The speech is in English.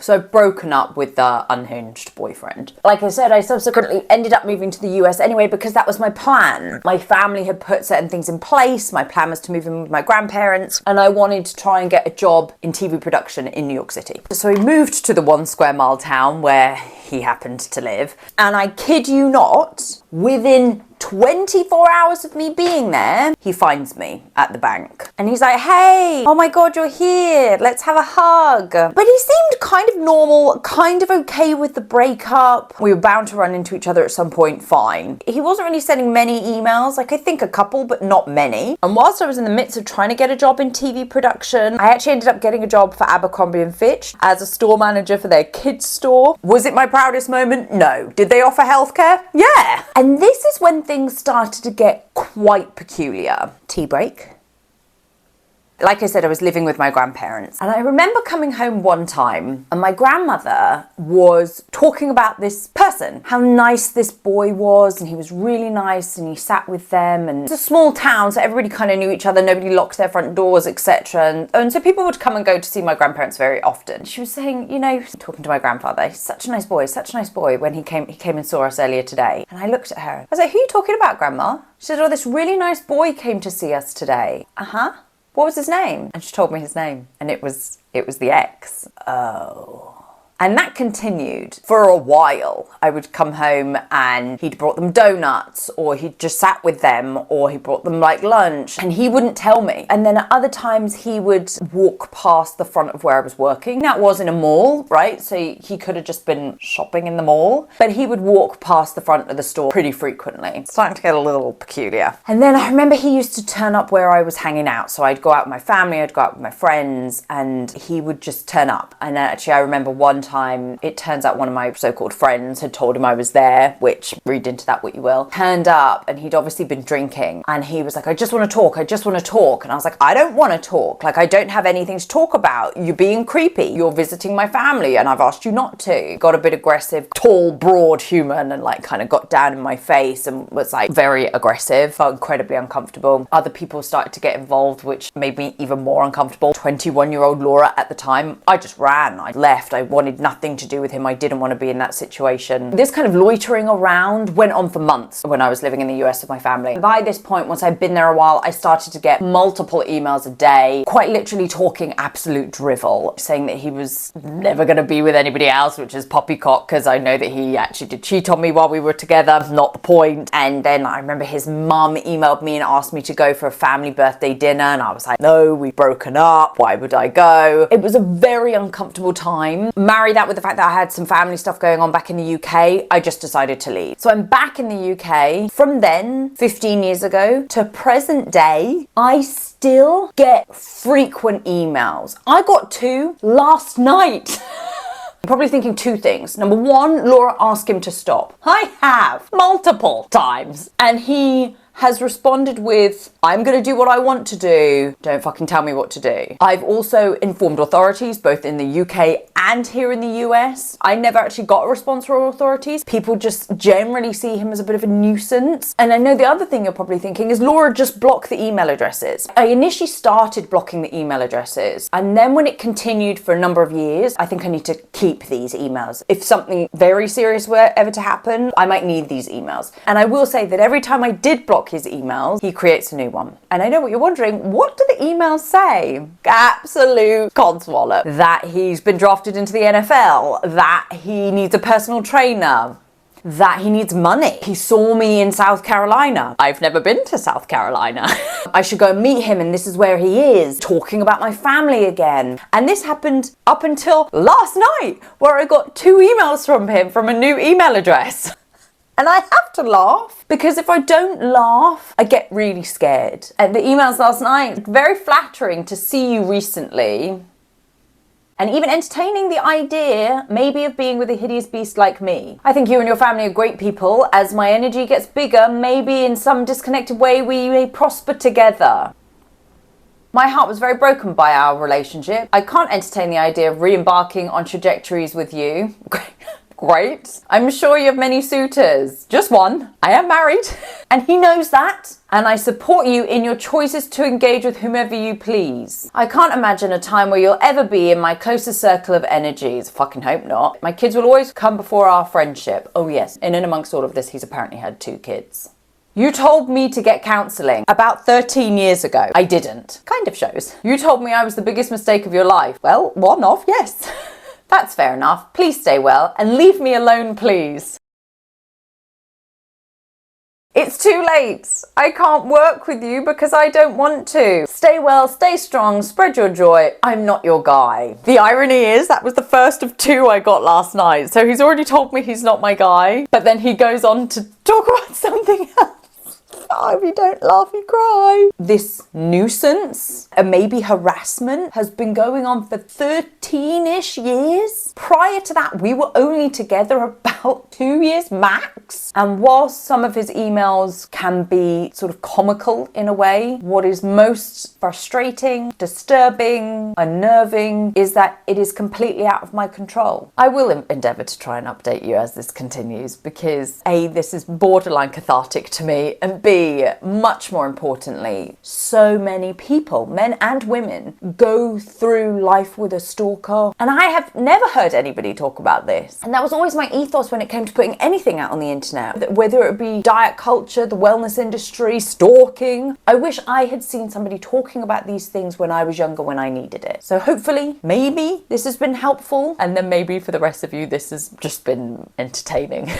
So I've broken up with the unhinged boyfriend. Like I said, I subsequently ended up moving to the US anyway because that was my plan. My family had put certain things in place. My plan was to move in with my grandparents, and I wanted to try and get a job in TV production in New York City. So we moved to the 1 square mile town where he happened to live. And I kid you not, within 24 hours of me being there, he finds me at the bank. And he's like, hey, oh my God, you're here. Let's have a hug. But he seemed kind of normal, kind of okay with the breakup. We were bound to run into each other at some point, fine. He wasn't really sending many emails, like I think a couple, but not many. And whilst I was in the midst of trying to get a job in TV production, I actually ended up getting a job for Abercrombie & Fitch as a store manager for their kids store. Was it my proudest moment? No. Did they offer healthcare? Yeah. And this is when things started to get quite peculiar. Tea break. Like I said, I was living with my grandparents, and I remember coming home one time and my grandmother was talking about this person, how nice this boy was, and he was really nice, and he sat with them, and it's a small town, so everybody kind of knew each other, nobody locked their front doors, etc. And so people would come and go to see my grandparents very often. She was saying, you know, talking to my grandfather, he's such a nice boy, when he came and saw us earlier today. And I looked at her, I was like, who are you talking about, Grandma? She said, oh, this really nice boy came to see us today. Uh-huh. What was his name? And she told me his name, and it was the ex. Oh. And that continued for a while. I would come home and he'd brought them donuts, or he'd just sat with them, or he brought them like lunch, and he wouldn't tell me. And then at other times he would walk past the front of where I was working. Now it was in a mall, right? So he could have just been shopping in the mall, but he would walk past the front of the store pretty frequently. It's starting to get a little peculiar. And then I remember he used to turn up where I was hanging out. So I'd go out with my family, I'd go out with my friends, and he would just turn up. And actually I remember one time, it turns out one of my so-called friends had told him I was there, which, read into that what you will, turned up, and he'd obviously been drinking, and he was like, I just want to talk. And I was like, I don't want to talk. Like, I don't have anything to talk about. You're being creepy. You're visiting my family, and I've asked you not to. Got a bit aggressive, tall, broad human, and like kind of got down in my face and was like very aggressive. Felt incredibly uncomfortable. Other people started to get involved, which made me even more uncomfortable. 21-year-old Laura at the time, I just ran. I left. I wanted nothing to do with him. I didn't want to be in that situation. This kind of loitering around went on for months when I was living in the US with my family. By this point, once I'd been there a while, I started to get multiple emails a day, quite literally talking absolute drivel, saying that he was never going to be with anybody else, which is poppycock, because I know that he actually did cheat on me while we were together. Not the point. And then I remember his mum emailed me and asked me to go for a family birthday dinner, and I was like, no, we've broken up. Why would I go? It was a very uncomfortable time. Marry that with the fact that I had some family stuff going on back in the UK, I just decided to leave. So I'm back in the UK. From then, 15 years ago, to present day, I still get frequent emails. I got 2 last night. I'm probably thinking 2 things. Number 1, Laura asked him to stop. I have, multiple times. And he has responded with, I'm going to do what I want to do. Don't fucking tell me what to do. I've also informed authorities, both in the UK and here in the US. I never actually got a response from authorities. People just generally see him as a bit of a nuisance. And I know the other thing you're probably thinking is, Laura, just block the email addresses. I initially started blocking the email addresses, and then when it continued for a number of years, I think I need to keep these emails. If something very serious were ever to happen, I might need these emails. And I will say that every time I did block his emails, he creates a new one. And I know what you're wondering, what do the emails say? Absolute codswallop. That he's been drafted into the NFL, that he needs a personal trainer, that he needs money. He saw me in South Carolina. I've never been to South Carolina. I should go and meet him, and this is where he is, talking about my family again. And this happened up until last night, where I got 2 emails from him from a new email address. And I have to laugh, because if I don't laugh, I get really scared. And the emails last night, very flattering to see you recently, and even entertaining the idea, maybe, of being with a hideous beast like me. I think you and your family are great people. As my energy gets bigger, maybe in some disconnected way we may prosper together. My heart was very broken by our relationship. I can't entertain the idea of re-embarking on trajectories with you. Great. I'm sure you have many suitors. Just one. I am married. And he knows that. And I support you in your choices to engage with whomever you please. I can't imagine a time where you'll ever be in my closest circle of energies. Fucking hope not. My kids will always come before our friendship. Oh yes, and in amongst all of this, he's apparently had 2 kids. You told me to get counselling about 13 years ago. I didn't. Kind of shows. You told me I was the biggest mistake of your life. Well, one of, yes. That's fair enough. Please stay well and leave me alone, please. It's too late. I can't work with you because I don't want to. Stay well, stay strong, spread your joy. I'm not your guy. The irony is that was the first of 2 I got last night. So he's already told me he's not my guy. But then he goes on to talk about something else. Oh, if you don't laugh, you cry. This nuisance, and maybe harassment, has been going on for 13-ish years. Prior to that, we were only together about 2 years max. And whilst some of his emails can be sort of comical in a way, what is most frustrating, disturbing, unnerving is that it is completely out of my control. I will endeavour to try and update you as this continues because A, this is borderline cathartic to me, and B, much more importantly, so many people, men and women, go through life with a stalker. And I have never heard anybody talk about this. And that was always my ethos when it came to putting anything out on the internet, whether it be diet culture, the wellness industry, stalking. I wish I had seen somebody talking about these things when I was younger, when I needed it. So hopefully, maybe this has been helpful. And then maybe for the rest of you, this has just been entertaining.